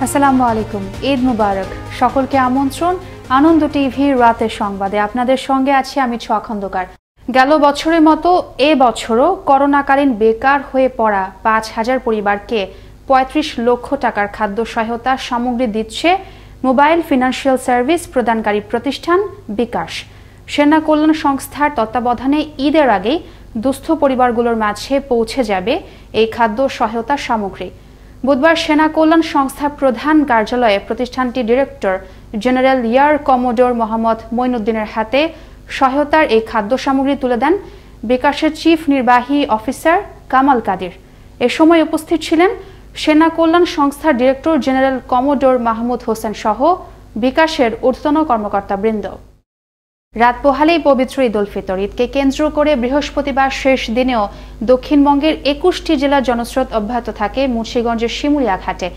আসসালামু আলাইকুম, ঈদ মুবারক। সকলকে আমন্ত্রণ আনন্দ টিভির রাতের সংবাদে। আপনাদের সঙ্গে আছি আমি ছোয়া খন্দকার। গেল বছরের মতো এ বছরও করোনাকালীন বেকার হয়ে পড়া ৫,০০০ পরিবারকে ৩৫ লক্ষ টাকার খাদ্য সহায়তা সামগ্রী দিচ্ছে মোবাইল ফিনান্সিয়াল সার্ভিস প্রদানকারী প্রতিষ্ঠান বিকাশ। সেনা কল্যাণ সংস্থার তত্ত্বাবধানে ঈদের আগেই দুস্থ পরিবারগুলোর মাঝে পৌঁছে যাবে এই খাদ্য সহায়তা সামগ্রী। বুধবার সেনা কল্যাণ সংস্থার প্রধান কার্যালয়ে প্রতিষ্ঠানটির director general air commodore Mohammad মঈনুদ্দিনের হাতে সহায়তার এই খাদ্য সামগ্রী তুলে দেন বিকাশের চিফ নির্বাহী অফিসার কামাল কাদির। এ সময় উপস্থিত ছিলেন সেনা কল্যাণ সংস্থার director general commodore Mahmud Hossain সহ বিকাশের ঊর্ধ্বতন কর্মকর্তাবৃন্দ। রাত পোহালেই পবিত্র ঈদ উল ফিতর। ঈদকে কেন্দ্র করে বৃহস্পতিবার শেষ দিনেও দক্ষিণবঙ্গের ২১টি জেলার জনস্রোত অব্যাহত থাকে মুন্সিগঞ্জের শিমুলিয়া ঘাটে।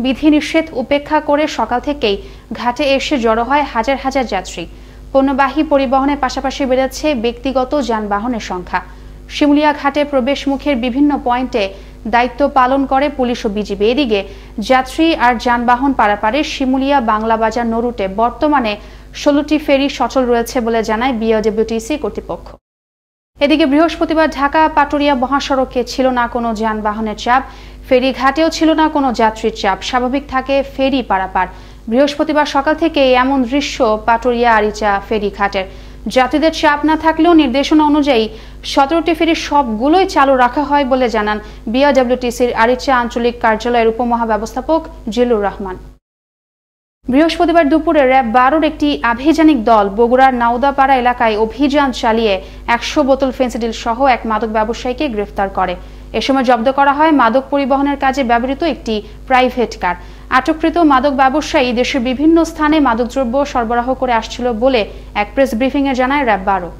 বিধিনিষেধ উপেক্ষা করে সকাল থেকেই ঘাটে এসে জড়ো হয় হাজার হাজার যাত্রী। পণ্যবাহী পরিবহনের পাশাপাশি বেড়েছে ব্যক্তিগত যানবাহনের সংখ্যা। শিমুলিয়া ঘাটে প্রবেশমুখের বিভিন্ন পয়েন্টে দায়িত্ব পালন করে পুলিশ ও বিজিবি। এদিকে যাত্রী আর যানবাহন পারাপারে শিমুলিয়া বাংলা বাজার নৌরুটে বর্তমানে ১৬টি ফেরি সচল রয়েছে বলে জানায় বিআরডব্লিউটিসি কর্তৃপক্ষ। এদিকে বৃহস্পতিবার ঢাকা পাটুরিয়া মহাসড়কে ছিল না কোনো যানবাহনের চাপ, ফেরিঘাটেও ছিল না কোনো যাত্রীর চাপ। স্বাভাবিক থাকে ফেরি পারাপার। বৃহস্পতিবার সকাল থেকে এমন দৃশ্য পাটুরিয়া আরিচা ফেরিঘাটের। যাত্রীদের চাপ না থাকলেও নির্দেশনা অনুযায়ী ১৭টি ফেরি সবগুলোই চালু রাখা হয় বলে জানান বিআরডব্লিউটিসির আরিচা আঞ্চলিক কার্যালয়ের উপমহাব্যবস্থাপক জিল্লুর রহমান। বৃহস্পতিবার দুপুরে র্যাব ১২-র একটি আভিযানিক দল বগুড়ার নাউদাপাড়া এলাকায় অভিযান চালিয়ে ১০০ বোতল ফেন্সিডিল সহ এক মাদক ব্যবসায়ীকে গ্রেফতার করে। এ সময় জব্দ করা হয় মাদক পরিবহনের কাজে ব্যবহৃত একটি প্রাইভেট কার। আটককৃত মাদক ব্যবসায়ী দেশের বিভিন্ন স্থানে মাদকদ্রব্য সরবরাহ করে আসছিল বলে এক প্রেস ব্রিফিংয়ে জানায় র্যাব ১২।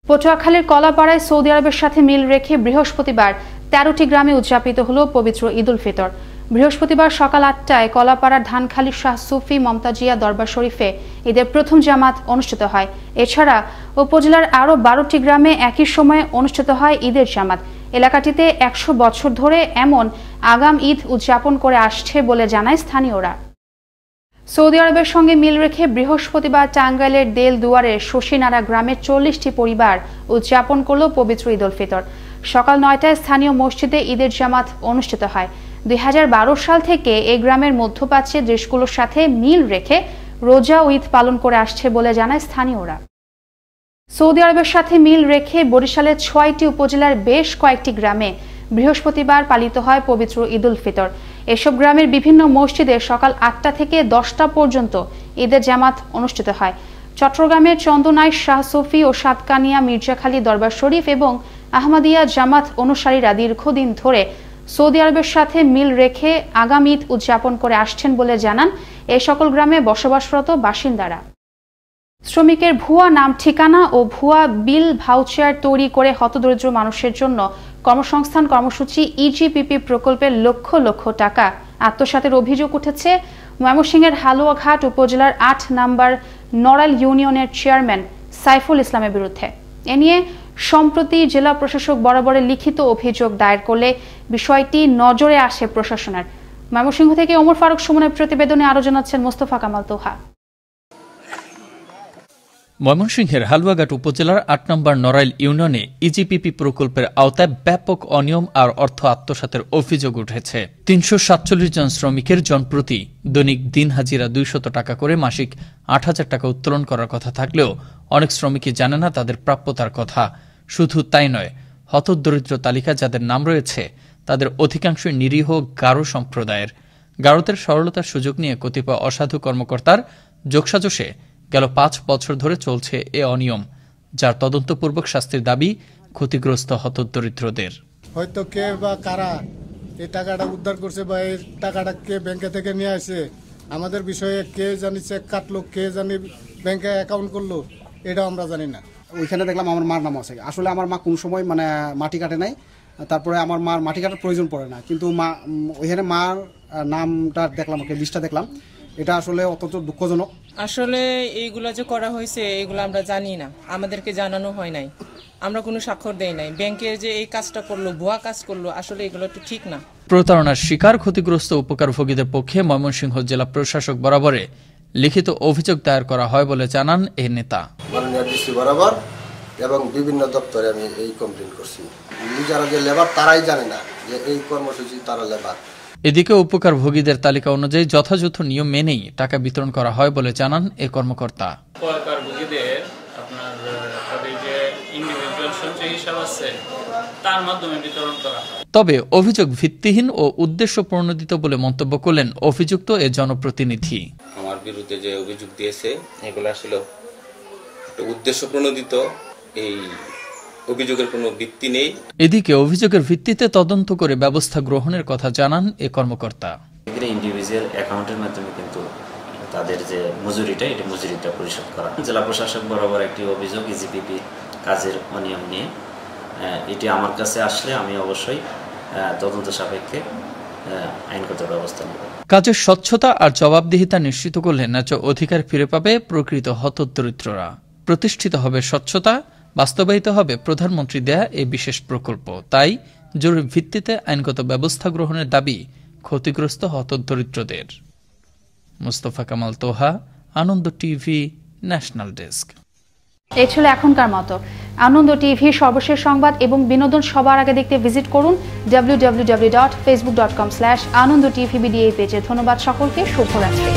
পটুয়াখালীর কলাপাড়ায় সৌদি আরবের সাথে মিল রেখে বৃহস্পতিবার ১৩টি গ্রামে উদযাপিত হল পবিত্র ঈদ উল ফিতর। বৃহস্পতিবার সকাল ৮টায় কলাপাড়ার ধানখালী শাহ সুফি মমতাজিয়া দরবার শরীফে ঈদের প্রথম জামাত অনুষ্ঠিত হয়। এছাড়া উপজেলার আরও ১২টি গ্রামে একই সময়ে অনুষ্ঠিত হয় ঈদের জামাত। এলাকাটিতে ১০০ বছর ধরে এমন আগাম ঈদ উদযাপন করে আসছে বলে জানায় স্থানীয়রা। সৌদি আরবের সঙ্গে মিল রেখে বৃহস্পতিবার টাঙ্গাইলের দেলদুয়ারের শশীনারা গ্রামের ৪০টি পরিবার উদযাপন করল পবিত্র ঈদ উল ফিতর। সকাল ৯টায় স্থানীয় মসজিদে ঈদের জামাত অনুষ্ঠিত হয়। ২০১২ সাল থেকে এই গ্রামের মধ্যপ্রাচ্যের দেশগুলোর সাথে মিল রেখে রোজা ও ঈদ পালন করে আসছে বলে জানায় স্থানীয়রা। সৌদি আরবের সাথে মিল রেখে বরিশালের ৬টি উপজেলার বেশ কয়েকটি গ্রামে বৃহস্পতিবার পালিত হয় পবিত্র ঈদ উল ফিতর। এসব গ্রামের বিভিন্ন মসজিদে সকাল ৮টা থেকে ১০টা পর্যন্ত ঈদের জামাত অনুষ্ঠিত হয়। চট্টগ্রামের চন্দনাইশ শাহ সফি ও সাতকানিয়া মির্জাখালী দরবার শরীফ এবং আহমদিয়া জামাত অনুসারীরা দীর্ঘদিন ধরে সৌদি আরবের সাথে মিল রেখে আগাম ঈদ উদযাপন করে আসছেন বলে জানান এই সকল গ্রামে বসবাসরত বাসিন্দারা। শ্রমিকের ভুয়া নাম ঠিকানা ও ভুয়া বিল ভাউচার তৈরি করে হতদরিদ্র মানুষের জন্য কর্মসংস্থান কর্মসূচি ইজিপিপি প্রকল্পের লক্ষ লক্ষ টাকা আত্মসাতের অভিযোগ উঠেছে ময়মনসিংহের হালুয়াঘাট উপজেলার ৮ নম্বর নড়াইল ইউনিয়নের চেয়ারম্যান সাইফুল ইসলামের বিরুদ্ধে। এ নিয়ে সম্প্রতি জেলা প্রশাসক বরাবরের লিখিত অভিযোগ দায়ের করলে বিষয়টি নজরে আসে প্রশাসনের। ময়মনসিংহ থেকে ওমর ফারুক সুমনের প্রতিবেদনে আরো জানাচ্ছেন মোস্তফা কামাল তোহা। ময়মনসিংহের হালুয়াঘাট উপজেলার ৮ নম্বর নড়াইল ইউনিয়নে ইজিপিপি প্রকল্পের আওতায় ব্যাপক অনিয়ম আর অর্থ আত্মসাতের অভিযোগ উঠেছে। ৩৪৭ জন শ্রমিকের জনপ্রতি দৈনিক দিন হাজিরা ২০০ টাকা করে মাসিক ৮,০০০ টাকা উত্তোলন করার কথা থাকলেও অনেক শ্রমিকই জানে না তাদের প্রাপ্যতার কথা। শুধু তাই নয়, হতদরিদ্র তালিকা যাদের নাম রয়েছে তাদের অধিকাংশই নিরীহ গারো সম্প্রদায়ের। গারোদের সরলতার সুযোগ নিয়ে কতিপয় অসাধু কর্মকর্তার যোগসাজশে গেল ৫ বছর ধরে চলছে এ অনিয়ম, যার তদন্তপূর্বক শাস্তির দাবি ক্ষতিগ্রস্ত হতদরিদ্রদের। হয়তো কে বা কারা এই টাকাটা উদ্ধার করছে বা এই টাকাটা কে ব্যাংকে থেকে নিয়ে আসে, আমাদের বিষয়ে কে জানি চেক কাটলো, কে জানি ব্যাংকে অ্যাকাউন্ট করলো, এটা আমরা জানি না। ওইখানে দেখলাম আমার মার নাম আছে। আসলে আমার মা কোন সময় মাটি কাটে নাই, তারপরে আমার মার মাটি কাটার প্রয়োজন পড়ে না, কিন্তু মা ওইখানে মার নামটা দেখলাম, লিস্টটা দেখলাম, এটা আসলে অত্যন্ত দুঃখজনক। আসলে এইগুলা যে করা হয়েছে এগুলো আমরা জানি না, আমাদেরকে জানানো হয় নাই, আমরা কোনো স্বাক্ষর দেই নাই। ব্যাংকে যে এই কাজটা করলো, ভুয়া কাজ করলো, আসলে এগুলো তো ঠিক না। প্রতারণার শিকার ক্ষতিগ্রস্ত উপকারভোগীদের পক্ষে ময়মনসিংহ জেলা প্রশাসক বরাবরে লিখিত অভিযোগ দায়ের করা হয় বলে জানান এই নেতা। মাননীয় ডিসি বরাবর এবং বিভিন্ন দপ্তরে আমি এই কমপ্লেন করছি। যারা যে লেবার তারাই জানে না যে এই কর্মসূচি তারা লেবার। এদিকে উপকারভোগীদের তালিকা অনুযায়ী যথাযথ নিয়ম মেনেই টাকা বিতরণ করা হয় বলে জানান এই কর্মকর্তা। উপকারভোগীদের আপনার তাদের যে ইন্ডিভিজুয়াল সঞ্চয় হিসাব আছে তার মাধ্যমে বিতরণ করা হয়। তবে অভিযোগ ভিত্তিহীন ও উদ্দেশ্য প্রণোদিত বলে মন্তব্য করলেন অভিযুক্ত এ জনপ্রতিনিধি। আমার বিরুদ্ধে যে অভিযোগ দিয়েছে এগুলো আসলে উদ্দেশ্য প্রণোদিত, এই অভিযোগের কোনো ভিত্তি নেই। এদিকে অভিযোগের ভিত্তিতে তদন্ত করে ব্যবস্থা গ্রহণের কথা জানান এ কর্মকর্তা। ইন্ডিভিজুয়াল অ্যাকাউন্টের মাধ্যমে কিন্তু তাদের যে মজুরিটা পরিশোধ করা। জেলা প্রশাসক বরাবর একটি অভিযোগ ইজিপিপি কাজের অনিয়ম নিয়ে, এটি আমার কাছে আসলে আমি অবশ্যই তদন্ত সাপেক্ষে আইনগত ব্যবস্থা নেব। কাজের স্বচ্ছতা আর জবাবদিহিতা নিশ্চিত করলে ন্যায্য অধিকার ফিরে পাবে প্রকৃত হতদরিদ্ররা। প্রতিষ্ঠিত হবে স্বচ্ছতা, বাস্তবায়িত হবে প্রধানমন্ত্রী দেয়া এই বিশেষ প্রকল্প। তাই জরুরি ভিত্তিতে আইনগত ব্যবস্থা গ্রহণের দাবি ক্ষতিগ্রস্ত হতদরিদ্রদের। মুস্তফা কামাল তোহা, আনন্দ টিভি, ন্যাশনাল ডেস্ক। এই ছিল এখনকার মতো। আনন্দ টিভির সর্বশেষ সংবাদ এবং বিনোদন সবার আগে দেখতে ভিজিট করুন www.facebook.com/anondtvbd পেজে। ধন্যবাদ সকলকে, শুভরাত্রি।